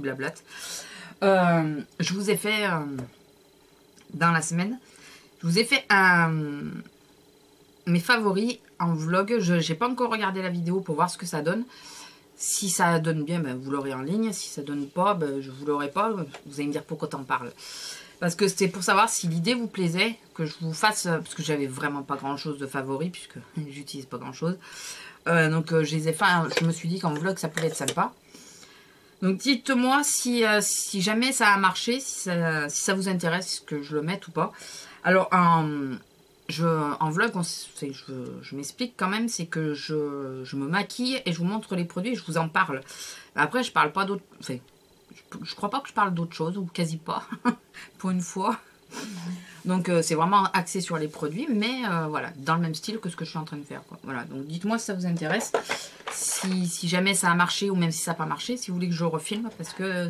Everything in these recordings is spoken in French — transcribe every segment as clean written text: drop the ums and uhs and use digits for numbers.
blablate. Je vous ai fait, dans la semaine, je vous ai fait mes favoris en vlog. Je n'ai pas encore regardé la vidéo pour voir ce que ça donne. Si ça donne bien, ben, vous l'aurez en ligne. Si ça donne pas, ben, je vous l'aurai pas. Vous allez me dire pourquoi t'en parles. Parce que c'était pour savoir si l'idée vous plaisait, que je vous fasse, parce que j'avais vraiment pas grand chose de favoris, puisque j'utilise pas grand chose. Donc je les ai fait, je me suis dit qu'en vlog ça pouvait être sympa. Donc dites-moi si jamais ça a marché, si ça vous intéresse que je le mette ou pas. Alors en vlog, je m'explique quand même, c'est que je me maquille et je vous montre les produits et je vous en parle. Après je parle pas d'autres, enfin, je crois pas que je parle d'autre chose, ou quasi pas, pour une fois. Donc c'est vraiment axé sur les produits, mais voilà, dans le même style que ce que je suis en train de faire, quoi. Voilà, donc dites-moi si ça vous intéresse, si jamais ça a marché, ou même si ça n'a pas marché, si vous voulez que je refilme, parce que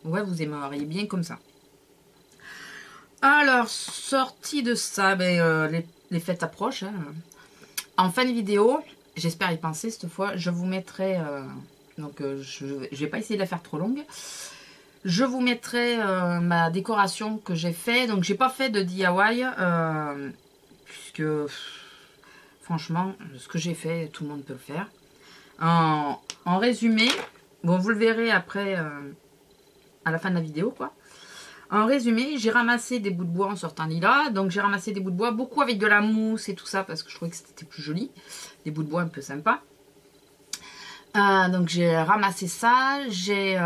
ouais, vous aimeriez bien comme ça. Alors, sortie de ça, ben, les fêtes approchent. Hein. En fin de vidéo, j'espère y penser cette fois, je vous mettrai... donc je vais pas essayer de la faire trop longue. Je vous mettrai ma décoration que j'ai fait. Donc j'ai pas fait de DIY. Puisque franchement, ce que j'ai fait, tout le monde peut le faire. En résumé, bon vous le verrez après à la fin de la vidéo quoi. En résumé, j'ai ramassé des bouts de bois en sortant lilas. Donc j'ai ramassé des bouts de bois, beaucoup avec de la mousse et tout ça, parce que je trouvais que c'était plus joli. Des bouts de bois un peu sympas. Donc j'ai ramassé ça, j'ai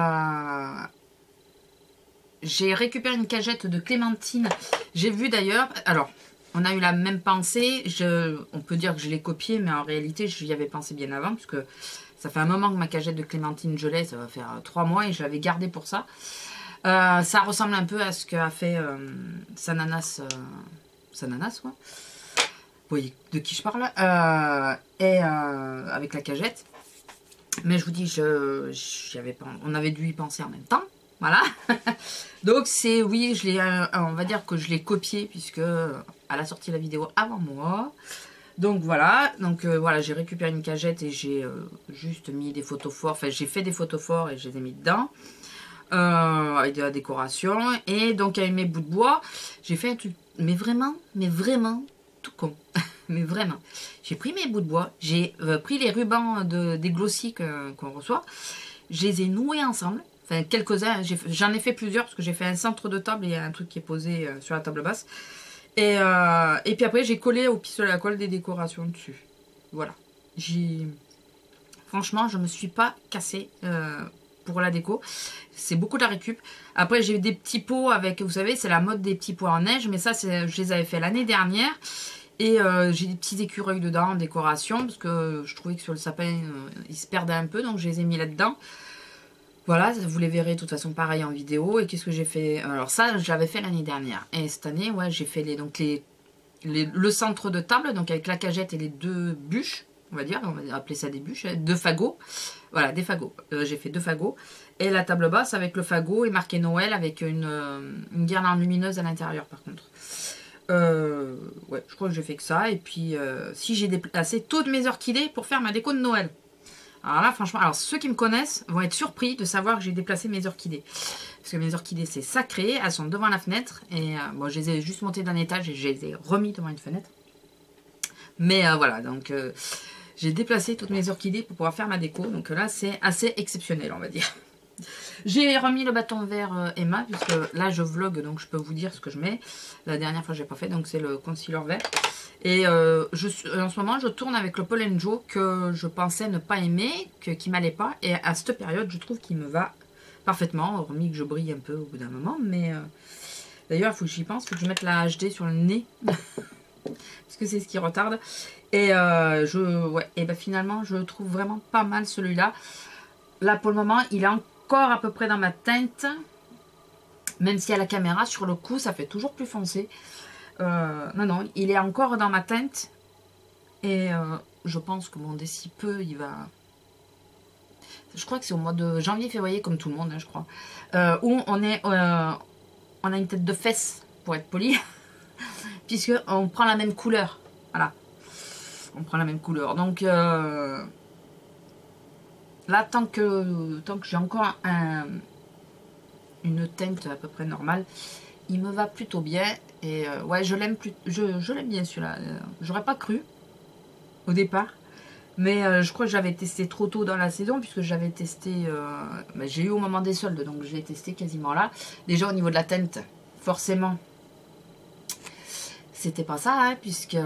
récupéré une cagette de clémentine. J'ai vu d'ailleurs, alors on a eu la même pensée, on peut dire que je l'ai copié, mais en réalité j'y avais pensé bien avant, puisque ça fait un moment que ma cagette de clémentine je l'ai, ça va faire 3 mois et je l'avais gardée pour ça. Ça ressemble un peu à ce qu'a fait Sananas, quoi. Vous voyez de qui je parle, avec la cagette. Mais je vous dis, on avait dû y penser en même temps. Voilà. Donc c'est, oui, on va dire que je l'ai copié, puisque elle a sorti la vidéo avant moi. Donc voilà. Donc voilà, j'ai récupéré une cagette et j'ai juste mis des photos forts. Enfin, j'ai fait des photos forts et je les ai mis dedans. Avec de la décoration. Et donc avec mes bouts de bois, j'ai fait un truc, mais vraiment tout con. Mais vraiment, j'ai pris mes bouts de bois, j'ai pris les rubans des glossy qu'on reçoit, je les ai noués ensemble, enfin quelques-uns, j'en ai fait plusieurs parce que j'ai fait un centre de table et un truc qui est posé sur la table basse. Et puis après j'ai collé au pistolet à colle des décorations dessus. Voilà. Franchement, je me suis pas cassée pour la déco. C'est beaucoup de la récup. Après j'ai eu des petits pots avec, vous savez, c'est la mode des petits pots en neige, mais ça je les avais fait l'année dernière. Et j'ai des petits écureuils dedans en décoration, parce que je trouvais que sur le sapin, ils se perdaient un peu, donc je les ai mis là-dedans. Voilà, vous les verrez de toute façon pareil en vidéo. Et qu'est-ce que j'ai fait? Alors ça, j'avais fait l'année dernière. Et cette année, ouais, j'ai fait le centre de table, donc avec la cagette et les 2 bûches, on va appeler ça des bûches, 2 fagots. Voilà, des fagots. J'ai fait 2 fagots. Et la table basse avec le fagot et marqué Noël avec une guirlande lumineuse à l'intérieur par contre. Ouais, je crois que j'ai fait que ça. Et puis, si j'ai déplacé toutes mes orchidées pour faire ma déco de Noël. Alors là, franchement, ceux qui me connaissent vont être surpris de savoir que j'ai déplacé mes orchidées. Parce que mes orchidées, c'est sacré. Elles sont devant la fenêtre. Et moi, je les ai juste montées d'un étage et je les ai remis devant une fenêtre. Mais voilà, donc j'ai déplacé toutes mes orchidées pour pouvoir faire ma déco. Donc là, c'est assez exceptionnel, on va dire. J'ai remis le bâton vert Emma, puisque là je vlog, donc je peux vous dire ce que je mets. La dernière fois je n'ai pas fait, donc c'est le concealer vert. Et en ce moment je tourne avec le Pollen Joe que je pensais ne pas aimer, qui m'allait pas. Et à cette période je trouve qu'il me va parfaitement, hormis que je brille un peu au bout d'un moment. Mais d'ailleurs il faut que j'y pense, il faut que je mette la HD sur le nez. Parce que c'est ce qui retarde. Et finalement je trouve vraiment pas mal celui-là. Là pour le moment il est encore à peu près dans ma teinte, même si à la caméra sur le coup ça fait toujours plus foncé. Non, il est encore dans ma teinte et je pense que bon, d'ici peu il va, je crois que c'est au mois de janvier-février comme tout le monde, hein, je crois, où on a une tête de fesse pour être poli, puisque on prend la même couleur, voilà, on prend la même couleur, donc Là, tant que j'ai encore une teinte à peu près normale, il me va plutôt bien. Et ouais, je l'aime bien celui-là. J'aurais pas cru au départ. Mais je crois que j'avais testé trop tôt dans la saison, puisque j'avais testé... bah, j'ai eu au moment des soldes, donc je l'ai testé quasiment là. Déjà au niveau de la teinte, forcément, c'était pas ça, hein, puisque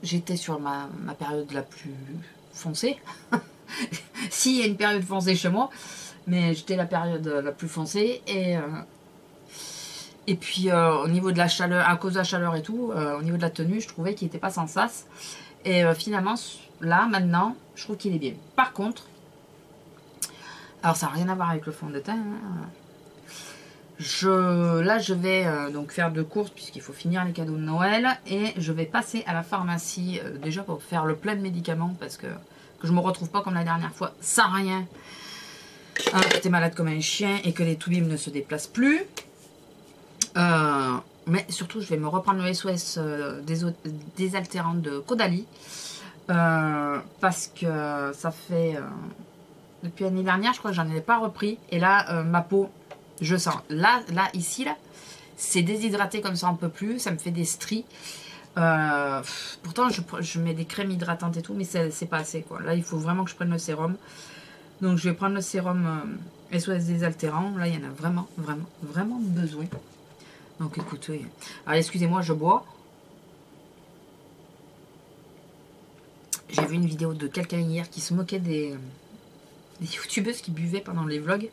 j'étais sur ma période la plus foncée. S'il y a une période foncée chez moi, mais j'étais la période la plus foncée. Et puis au niveau de la chaleur, à cause de la chaleur et tout, au niveau de la tenue, je trouvais qu'il n'était pas sans sas. Et finalement, là, maintenant, je trouve qu'il est bien. Par contre, alors ça n'a rien à voir avec le fond de teint. Hein. Là, je vais donc faire 2 courses, puisqu'il faut finir les cadeaux de Noël. Et je vais passer à la pharmacie, déjà pour faire le plein de médicaments, parce que je ne me retrouve pas comme la dernière fois, sans rien. Alors que j'étais malade comme un chien et que les toubibs ne se déplacent plus. Mais surtout, je vais me reprendre le SOS désaltérant de Caudalie. Parce que ça fait... depuis l'année dernière, je crois que j'en ai pas repris. Et là, ma peau, je sens. Là, ici, là, c'est déshydraté comme ça, on peut plus. Ça me fait des stries. Pourtant, je mets des crèmes hydratantes et tout, mais c'est pas assez, quoi. Là, il faut vraiment que je prenne le sérum. Donc, je vais prendre le sérum SOS désaltérant. Là, il y en a vraiment, vraiment, vraiment besoin. Donc écoutez, alors excusez-moi, je bois. J'ai vu une vidéo de quelqu'un hier qui se moquait des youtubeuses qui buvaient pendant les vlogs.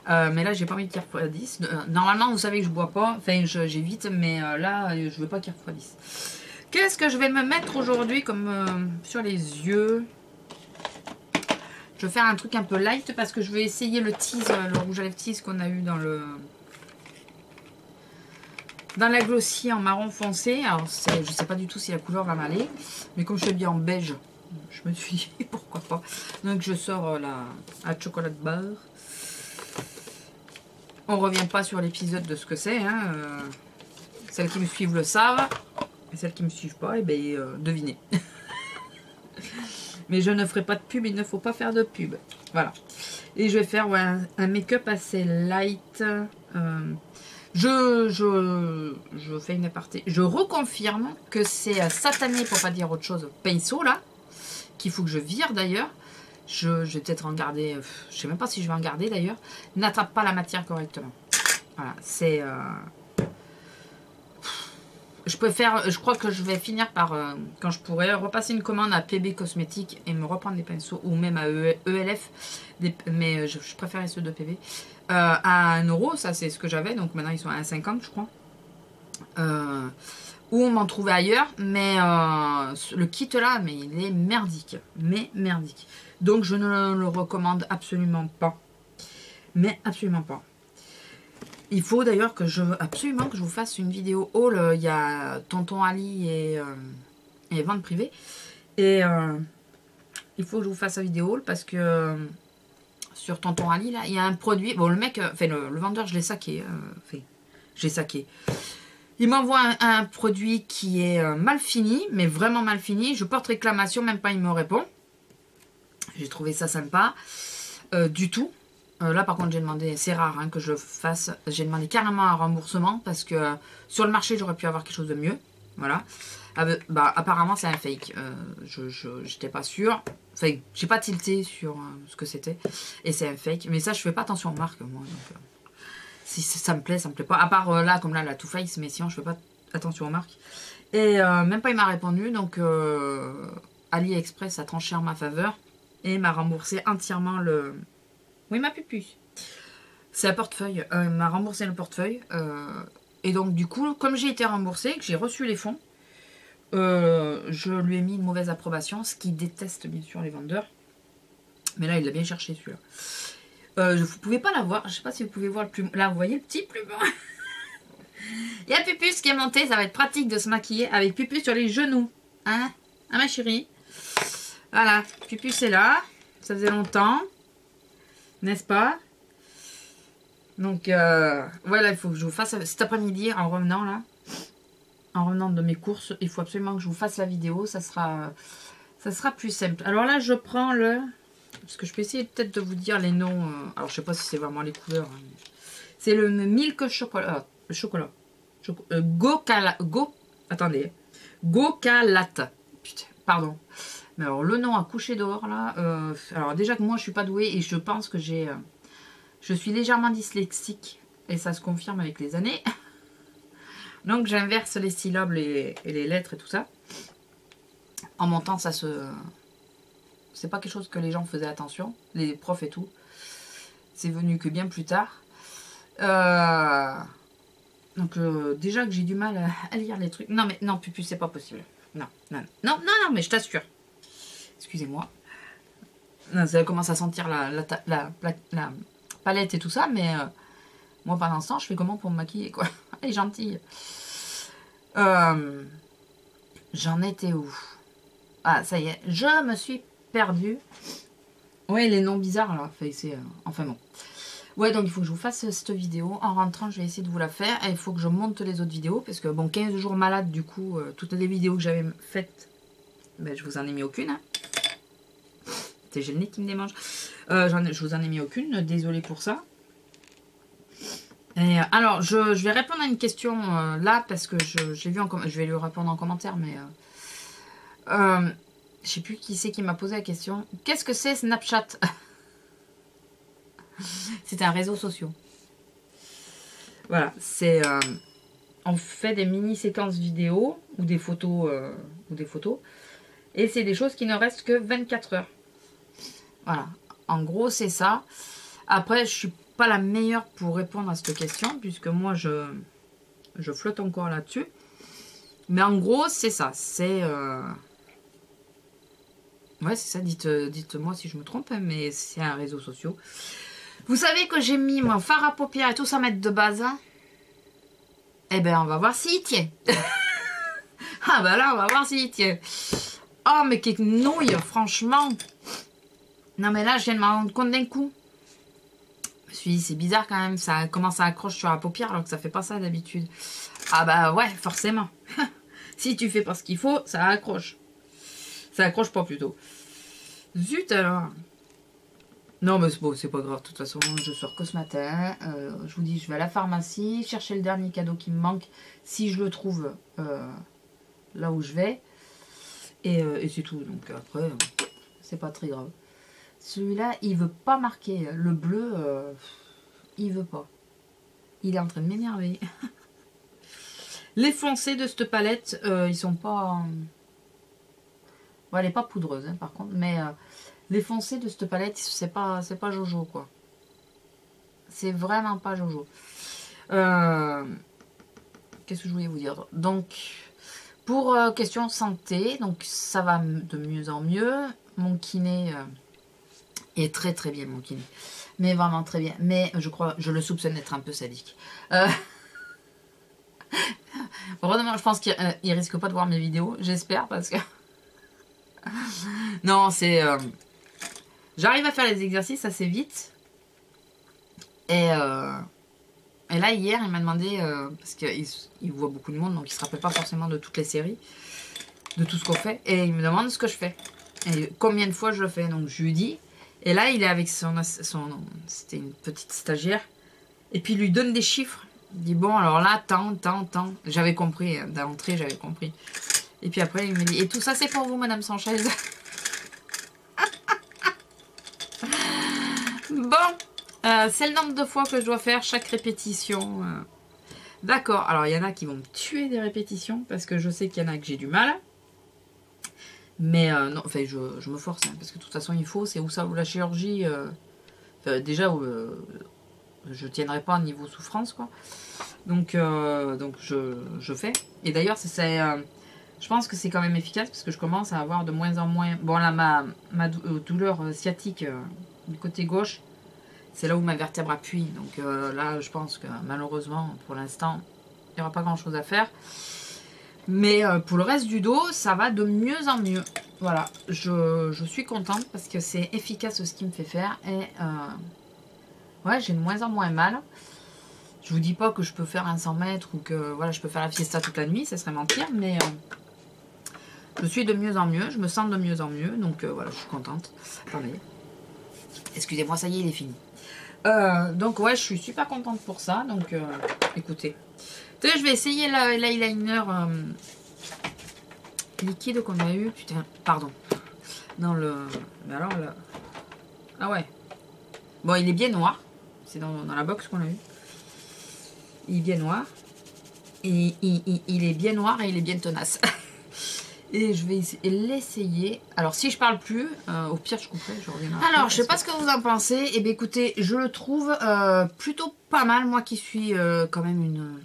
Mais là, j'ai pas envie qu'il refroidisse. Normalement, vous savez que je bois pas. Enfin, j'évite, mais là, je veux pas qu'il refroidisse. Qu'est-ce que je vais me mettre aujourd'hui comme sur les yeux? Je vais faire un truc un peu light parce que je vais essayer le tease, le rouge à lèvres tease qu'on a eu dans la Glossier en marron foncé. Alors je sais pas du tout si la couleur va m'aller, mais comme je suis bien en beige, je me suis dit pourquoi pas. Donc je sors la chocolat beurre. On revient pas sur l'épisode de ce que c'est, hein. Celles qui me suivent le savent, et celles qui me suivent pas, et ben devinez. Mais je ne ferai pas de pub, il ne faut pas faire de pub. Voilà. Et je vais faire ouais, un make-up assez light. Je fais une aparté. Je reconfirme que c'est satané, pour pas dire autre chose, pinceau là, qu'il faut que je vire d'ailleurs. Je vais peut-être en garder, je sais même pas si je vais en garder d'ailleurs. N'attrape pas la matière correctement. Voilà, c'est... je crois que je vais finir par, quand je pourrai, repasser une commande à PB Cosmétiques et me reprendre des pinceaux, ou même à ELF, mais je préférais ceux de PB. À 1 €, ça c'est ce que j'avais, donc maintenant ils sont à 1,50 je crois. Ou on m'en trouvait ailleurs, mais le kit là, mais il est merdique. Mais merdique. Donc je ne le recommande absolument pas. Mais absolument pas. Il faut d'ailleurs absolument que je vous fasse une vidéo haul. Il y a Tonton Ali et vente privée. Et il faut que je vous fasse la vidéo haul parce que sur Tonton Ali, là, il y a un produit. Bon, le mec, enfin, le vendeur, je l'ai saqué. J'ai saqué. Il m'envoie un produit qui est mal fini, mais vraiment mal fini. Je porte réclamation, même pas il me répond. J'ai trouvé ça sympa. Du tout. Là, par contre, j'ai demandé, c'est rare hein, que je fasse, j'ai demandé carrément un remboursement parce que sur le marché, j'aurais pu avoir quelque chose de mieux. Voilà. Bah, apparemment, c'est un fake. J'étais pas sûre. Enfin, j'ai pas tilté sur ce que c'était. Et c'est un fake. Mais ça, je fais pas attention aux marques, moi. Donc, si ça me plaît, ça me plaît pas. À part là, comme là, la Too Faced, mais sinon, je fais pas attention aux marques. Et même pas, il m'a répondu. Donc, AliExpress a tranché en ma faveur et m'a remboursé entièrement le... Oui, ma pupuce. C'est un portefeuille. Il m'a remboursé le portefeuille. Et donc, du coup, comme j'ai été remboursée, que j'ai reçu les fonds, je lui ai mis une mauvaise approbation, ce qui déteste bien sûr les vendeurs. Mais là, il l'a bien cherché celui-là. Vous pouvez pas la voir. Je sais pas si vous pouvez voir le plumeau. Là, vous voyez le petit plumeau. Il y a Pupus qui est monté. Ça va être pratique de se maquiller avec Pupus sur les genoux. Hein, ma chérie. Voilà, Pupus est là. Ça faisait longtemps. N'est-ce pas? Donc, voilà, il faut que je vous fasse cet après-midi en revenant là. En revenant de mes courses, il faut absolument que je vous fasse la vidéo. Ça sera plus simple. Alors là, je prends le... Parce que je peux essayer peut-être de vous dire les noms. Alors, je sais pas si c'est vraiment les couleurs. Hein, c'est le Milk Chocolat. Le chocolat. Attendez. Gocalate. Putain, pardon. Mais alors, le nom a couché dehors, là. Alors, déjà que moi, je suis pas douée et je pense que je suis légèrement dyslexique. Et ça se confirme avec les années. Donc, j'inverse les syllabes et les lettres et tout ça. En montant, ça se... C'est pas quelque chose que les gens faisaient attention. Les profs et tout. C'est venu que bien plus tard. Donc, déjà que j'ai du mal à lire les trucs. Non, mais non, Pupu, c'est pas possible. Non, mais je t'assure. Excusez-moi. Ça commence à sentir la palette et tout ça, mais moi, pendant ce temps, je fais comment pour me maquiller, quoi. Elle est gentille. J'en étais où? Ah, ça y est, je me suis perdue. Ouais, les noms bizarres, là. Enfin bon. Ouais, donc il faut que je vous fasse cette vidéo. En rentrant, je vais essayer de vous la faire. Et il faut que je monte les autres vidéos. Parce que, bon, 15 jours malade, du coup, toutes les vidéos que j'avais faites, ben, je vous en ai mis aucune. Hein. J'ai le nez qui me démange. Je vous en ai mis aucune. Désolée pour ça. Et, alors, je vais répondre à une question là. Parce que j'ai vu je vais lui répondre en commentaire. Mais je sais plus qui c'est qui m'a posé la question. Qu'est-ce que c'est Snapchat? C'est un réseau social. Voilà, c'est on fait des mini séquences vidéo ou des photos et c'est des choses qui ne restent que 24 heures. Voilà, en gros c'est ça. Après, je suis pas la meilleure pour répondre à cette question puisque moi je flotte encore là-dessus. Mais en gros, c'est ça, c'est ouais, c'est ça, dites-moi si je me trompe, mais c'est un réseau social. Vous savez que j'ai mis mon fard à paupières et tout ça mettre de base. Hein. Eh ben, on va voir s'il tient. Ah ben là, on va voir s'il tient. Oh, mais quelle nouille, franchement. Non, mais là, je viens de m'en rendre compte d'un coup. Je me suis dit, c'est bizarre quand même. Ça commence à accrocher sur la paupière alors que ça fait pas ça d'habitude. Ah bah ouais, forcément. Si tu fais pas ce qu'il faut, ça accroche. Ça accroche pas plutôt. Zut alors. Non, mais bon, c'est pas grave. De toute façon, je sors que ce matin. Je vous dis, je vais à la pharmacie, chercher le dernier cadeau qui me manque. Si je le trouve là où je vais. Et c'est tout. Donc après, c'est pas très grave. Celui-là, il veut pas marquer. Le bleu, il veut pas. Il est en train de m'énerver. Les foncés de cette palette, ils sont pas... Bon, elle est pas poudreuse, hein, par contre. Mais... les foncés de cette palette, c'est pas Jojo, quoi. C'est vraiment pas Jojo. Qu'est-ce que je voulais vous dire? Donc, pour question santé, donc ça va de mieux en mieux. Mon kiné est très très bien, mon kiné. Mais vraiment très bien. Mais je le soupçonne d'être un peu sadique. Heureusement, je pense qu'il risque pas de voir mes vidéos. J'espère, parce que... non, c'est... J'arrive à faire les exercices assez vite. Et là, hier, il m'a demandé, parce qu'il voit beaucoup de monde, donc il ne se rappelle pas forcément de toutes les séries, de tout ce qu'on fait. Et il me demande ce que je fais. Et combien de fois je le fais. Donc je lui dis. Et là, il est avec c'était une petite stagiaire. Et puis il lui donne des chiffres. Il dit, bon, alors là, tant. J'avais compris, d'entrée, j'avais compris. Et puis après, il me dit, et tout ça, c'est pour vous, Madame Sanchez. Bon, c'est le nombre de fois que je dois faire chaque répétition. D'accord, alors il y en a qui vont me tuer des répétitions parce que je sais qu'il y en a que j'ai du mal. Mais non, enfin, je me force, hein, parce que de toute façon, il faut, c'est où ça, où la chirurgie. Déjà, je tiendrai pas au niveau souffrance, quoi. Donc je fais. Et d'ailleurs, je pense que c'est quand même efficace parce que je commence à avoir de moins en moins... Bon, là, ma douleur sciatique du côté gauche, c'est là où ma vertèbre appuie. Donc là, je pense que malheureusement, pour l'instant, il n'y aura pas grand-chose à faire. Mais pour le reste du dos, ça va de mieux en mieux. Voilà, je suis contente parce que c'est efficace ce qu'il me fait faire. Et ouais, j'ai de moins en moins mal. Je vous dis pas que je peux faire un 100 mètres ou que voilà, je peux faire la fiesta toute la nuit, ça serait mentir, mais je suis de mieux en mieux, je me sens de mieux en mieux, donc voilà, je suis contente. Attendez. Excusez-moi, ça y est, il est fini. Donc ouais, je suis super contente pour ça. Donc écoutez. Je vais essayer l'eyeliner liquide qu'on a eu. Putain, pardon. Dans le... Mais alors là... Ah ouais. Bon, il est bien noir. C'est dans la box qu'on a eu. Il est bien noir. Et il est bien noir et il est bien tenace. Et je vais l'essayer. Alors, si je parle plus, au pire, je couperai, je reviendrai. Alors, je sais pas ce que vous en pensez. Eh bien, écoutez, je le trouve plutôt pas mal. Moi qui suis quand même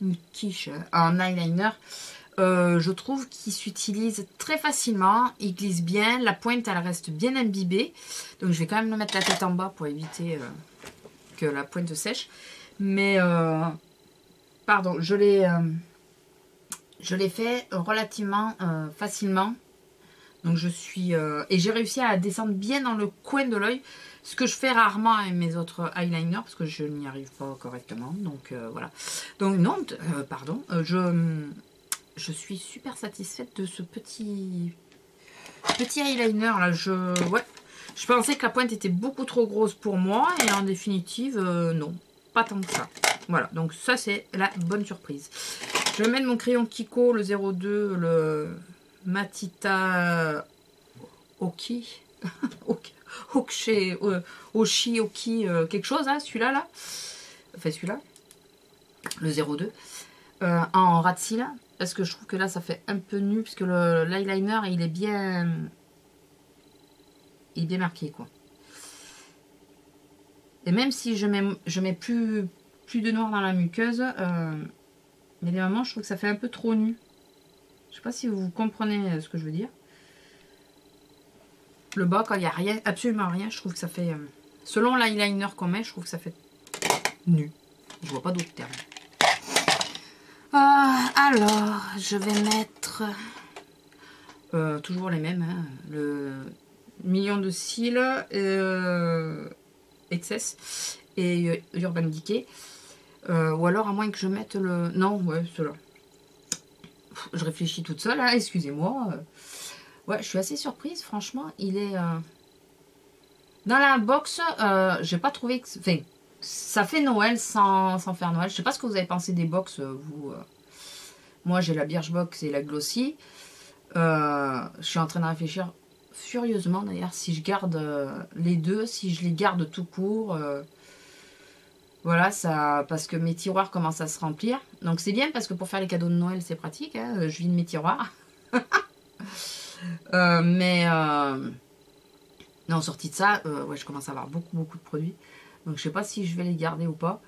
une quiche en eyeliner. Je trouve qu'il s'utilise très facilement. Il glisse bien. La pointe, elle reste bien imbibée. Donc, je vais quand même me mettre la tête en bas pour éviter que la pointe sèche. Mais, pardon, je l'ai fait relativement facilement. Donc je suis... et j'ai réussi à descendre bien dans le coin de l'œil. Ce que je fais rarement avec mes autres eyeliners. Parce que je n'y arrive pas correctement. Donc voilà. Donc non, pardon. Je suis super satisfaite de ce petit eyeliner là. Ouais. Je pensais que la pointe était beaucoup trop grosse pour moi. Et en définitive, non. Pas tant que ça. Voilà. Donc ça c'est la bonne surprise. Je vais mettre mon crayon Kiko, le 02, le Matita Oki. Oshi, Oki, quelque chose, hein, celui-là, là. Enfin, celui-là. Le 02. En ras de cils. Parce que je trouve que là, ça fait un peu nu. Puisque l'eyeliner, il est bien... Il est bien marqué, quoi. Et même si je mets plus de noir dans la muqueuse... mais des moments, je trouve que ça fait un peu trop nu. Je sais pas si vous comprenez ce que je veux dire. Le bas, quand il n'y a rien, absolument rien, je trouve que ça fait... selon l'eyeliner qu'on met, je trouve que ça fait nu. Je vois pas d'autres termes. Alors, je vais mettre... toujours les mêmes. Hein, le million de cils, Excess et Urban Decay. Ou alors à moins que je mette le... Non, ouais, ceux-là. Je réfléchis toute seule, hein, excusez-moi. Ouais, je suis assez surprise, franchement. Il est... Dans la box, j'ai pas trouvé que... Enfin, ça fait Noël sans faire Noël. Je sais pas ce que vous avez pensé des box, vous. Moi, j'ai la Birchbox et la Glossy. Je suis en train de réfléchir furieusement, d'ailleurs, si je garde les deux, si je les garde tout court... Voilà, ça, parce que mes tiroirs commencent à se remplir. Donc c'est bien parce que pour faire les cadeaux de Noël, c'est pratique. Hein, je vide mes tiroirs. Non, sorti de ça, ouais, je commence à avoir beaucoup de produits. Donc je sais pas si je vais les garder ou pas.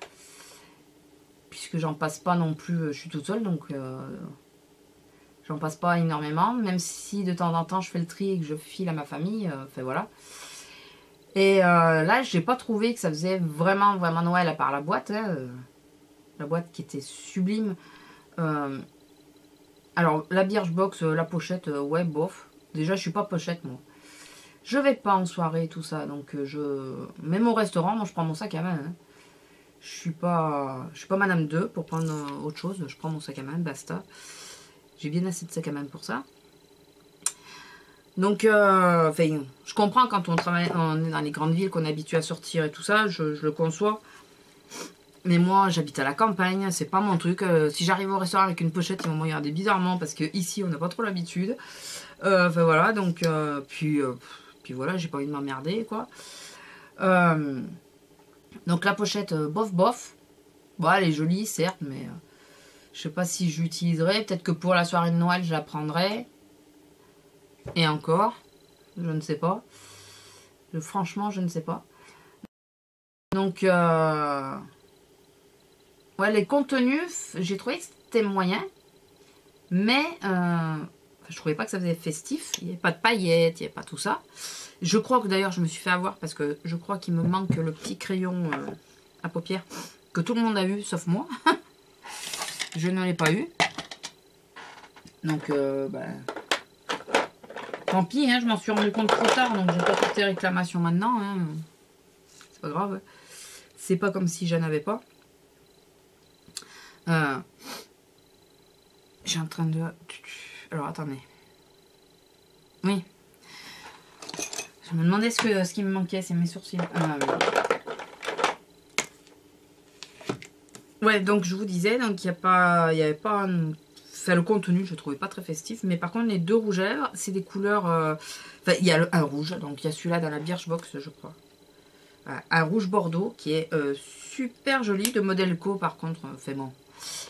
Puisque j'en passe pas non plus. Je suis toute seule, donc j'en passe pas énormément. Même si de temps en temps, je fais le tri et que je file à ma famille. Enfin voilà. Et là, j'ai pas trouvé que ça faisait vraiment Noël à part la boîte. Hein, la boîte qui était sublime. Alors, la Birchbox, la pochette, ouais, bof. Déjà, je suis pas pochette, moi. Je vais pas en soirée, tout ça. Donc, même au restaurant, moi, je prends mon sac à main. Hein. Je suis pas Madame 2 pour prendre autre chose. Je prends mon sac à main, basta. J'ai bien assez de sac à main pour ça. Donc, je comprends quand on est dans les grandes villes, qu'on est habitué à sortir et tout ça, je le conçois. Mais moi, j'habite à la campagne, c'est pas mon truc. Si j'arrive au restaurant avec une pochette, ils vont me regarder bizarrement parce que ici, on n'a pas trop l'habitude. Enfin voilà, donc, puis voilà, j'ai pas envie de m'emmerder, quoi. Donc la pochette, bof. Bon, elle est jolie, certes, mais je sais pas si je l'utiliserai. Peut-être que pour la soirée de Noël, je la prendrai. Et encore, je ne sais pas. Franchement, je ne sais pas. Donc, ouais, les contenus, j'ai trouvé que c'était moyen. Mais, je trouvais pas que ça faisait festif. Il n'y avait pas de paillettes, il n'y avait pas tout ça. Je crois que d'ailleurs, je me suis fait avoir parce que je crois qu'il me manque le petit crayon à paupières que tout le monde a eu, sauf moi. Je ne l'ai pas eu. Donc, tant pis, hein, je m'en suis rendu compte trop tard, donc je vais pas porter réclamation maintenant. Hein. C'est pas grave. C'est pas comme si j'en avais pas. J'ai en train de... Alors, attendez. Oui. Je me demandais ce qui me manquait, c'est mes sourcils. Ouais, donc je vous disais, donc il n'y avait pas... Enfin, le contenu, je ne trouvais pas très festif. Mais par contre, les deux rouges à lèvres, c'est des couleurs... Enfin, il y a un rouge, donc il y a celui-là dans la Birchbox, je crois. Voilà, un rouge bordeaux qui est super joli, de modèle Co par contre, fait bon,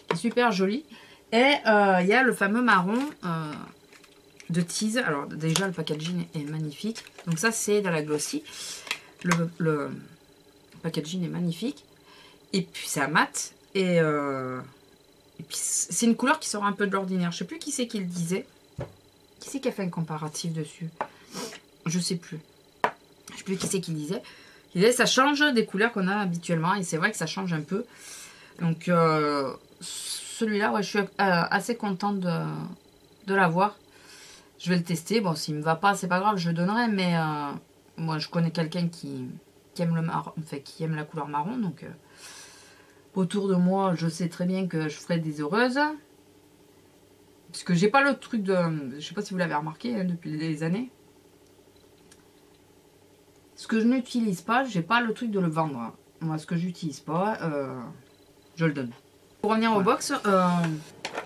qui est super joli. Et il y a le fameux marron de Tease. Alors déjà, le packaging est magnifique. Donc ça, c'est dans la Glossy. Le packaging est magnifique. Et puis c'est un mat. Et puis c'est une couleur qui sort un peu de l'ordinaire. Je sais plus qui c'est qui le disait. Qui c'est qui a fait un comparatif dessus? Je sais plus. Je sais plus qui c'est qui le disait. Il disait ça change des couleurs qu'on a habituellement. Et c'est vrai que ça change un peu. Donc celui-là, ouais, je suis assez contente de l'avoir. Je vais le tester. Bon, s'il me va pas, c'est pas grave, je le donnerai. Mais moi, je connais quelqu'un qui aime le marron, enfin, qui aime la couleur marron. Donc autour de moi, je sais très bien que je ferai des heureuses. Parce que j'ai pas le truc de... Je sais pas si vous l'avez remarqué hein, depuis des années. Ce que je n'utilise pas, j'ai pas le truc de le vendre. Moi, ce que j'utilise pas, je le donne. Pour revenir au box,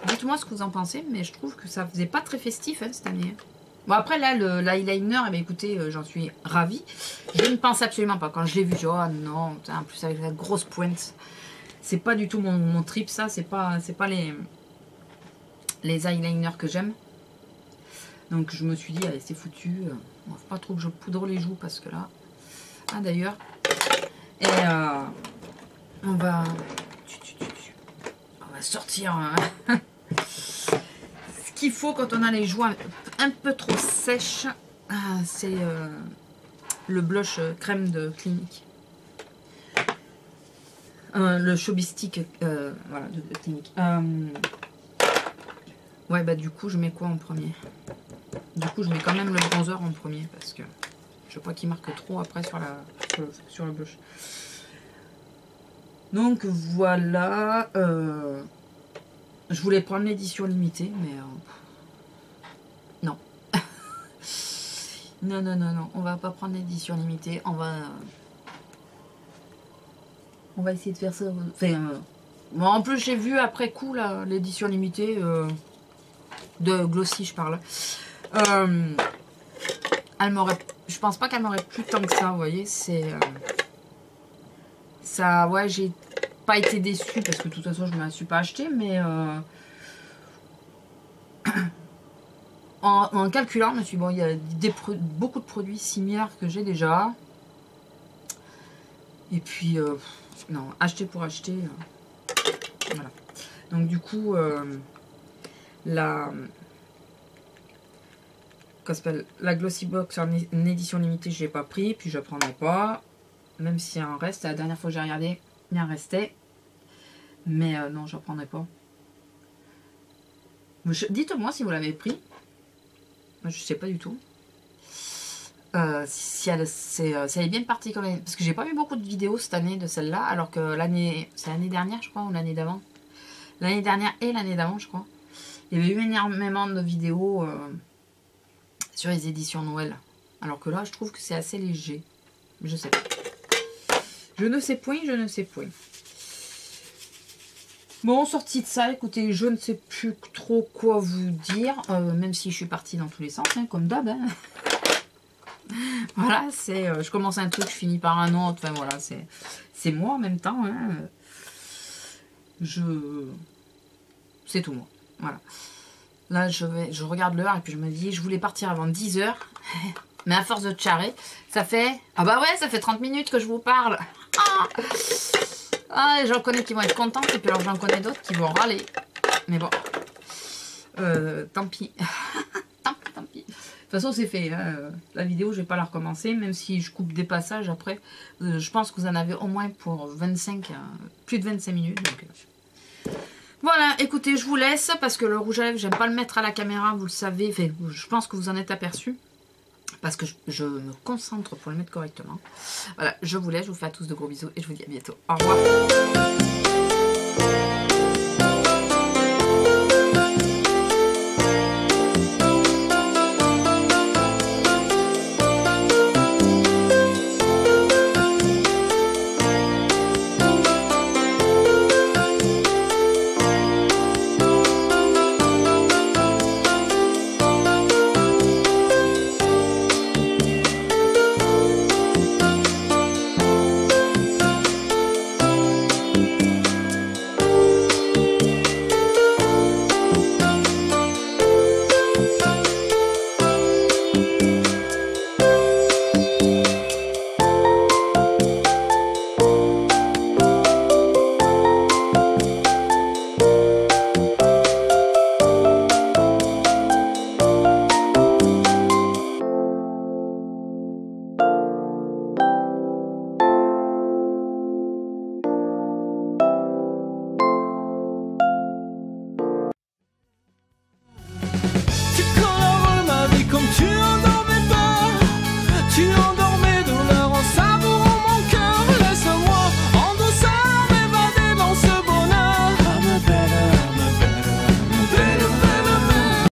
dites-moi ce que vous en pensez, mais je trouve que ça faisait pas très festif hein, cette année. Bon, après, là, l'eyeliner, eh bien, écoutez, j'en suis ravie. Je ne pense absolument pas. Quand je l'ai vu, je dis, oh non, en plus avec la grosse pointe. C'est pas du tout mon trip, ça. C'est pas les eyeliners que j'aime. Donc, je me suis dit, allez, c'est foutu. Bon, faut pas trop que je poudre les joues parce que là... Ah, d'ailleurs. Et on va sortir ce qu'il faut quand on a les joues un peu trop sèches. C'est le blush crème de Clinique. Le Showbiz voilà, de Clinique. Ouais, bah du coup, je mets quoi en premier? Du coup, je mets quand même le bronzer en premier parce que je veux pas qu'il marque trop après sur le blush. Donc voilà. Je voulais prendre l'édition limitée, mais non. non. On va pas prendre l'édition limitée. On va essayer de faire ça. Enfin, bon, en plus, j'ai vu après coup l'édition limitée de Glossy, je parle. Je pense pas qu'elle m'aurait plu tant que ça, vous voyez. C'est ça, ouais, j'ai pas été déçue parce que de toute façon, je ne me la suis pas achetée, mais en calculant, je me suis dit, bon, il y a beaucoup de produits similaires que j'ai déjà. Et puis, non, acheter pour acheter. Voilà. Donc, du coup, la Glossy Box en édition limitée, je l'ai pas pris, puis je ne prendrai pas. Même s'il en reste, la dernière fois que j'ai regardé, il en restait. Mais non, je ne prendrai pas. Dites-moi si vous l'avez pris. Moi, je sais pas du tout. Si elle est bien partie quand même. Parce que j'ai pas vu beaucoup de vidéos cette année de celle-là. Alors que c'est l'année dernière, je crois, ou l'année d'avant. L'année dernière et l'année d'avant, je crois. Il y avait eu énormément de vidéos sur les éditions Noël. Alors que là, je trouve que c'est assez léger. Je sais pas. Je ne sais point, je ne sais point. Bon, sorti de ça, écoutez, je ne sais plus trop quoi vous dire. Même si je suis partie dans tous les sens, hein, comme d'hab. Hein. Voilà, c'est je commence un truc, je finis par un autre. Enfin voilà, c'est moi en même temps. Hein. C'est tout moi. Voilà. Là, je regarde l'heure et puis je me dis, je voulais partir avant 10 h. Mais à force de charrer, ça fait... Ah bah ouais, ça fait 30 minutes que je vous parle. Ah, j'en connais qui vont être contents et puis alors j'en connais d'autres qui vont râler. Mais bon. Tant pis. tant pis. De toute façon, c'est fait. Hein. La vidéo, je vais pas la recommencer, même si je coupe des passages après. Je pense que vous en avez au moins pour 25, plus de 25 minutes. Donc, voilà, écoutez, je vous laisse parce que le rouge à lèvres, j'aime pas le mettre à la caméra, vous le savez. Enfin, je pense que vous en êtes aperçu. Parce que je me concentre pour le mettre correctement. Voilà, je vous laisse, je vous fais à tous de gros bisous et je vous dis à bientôt. Au revoir.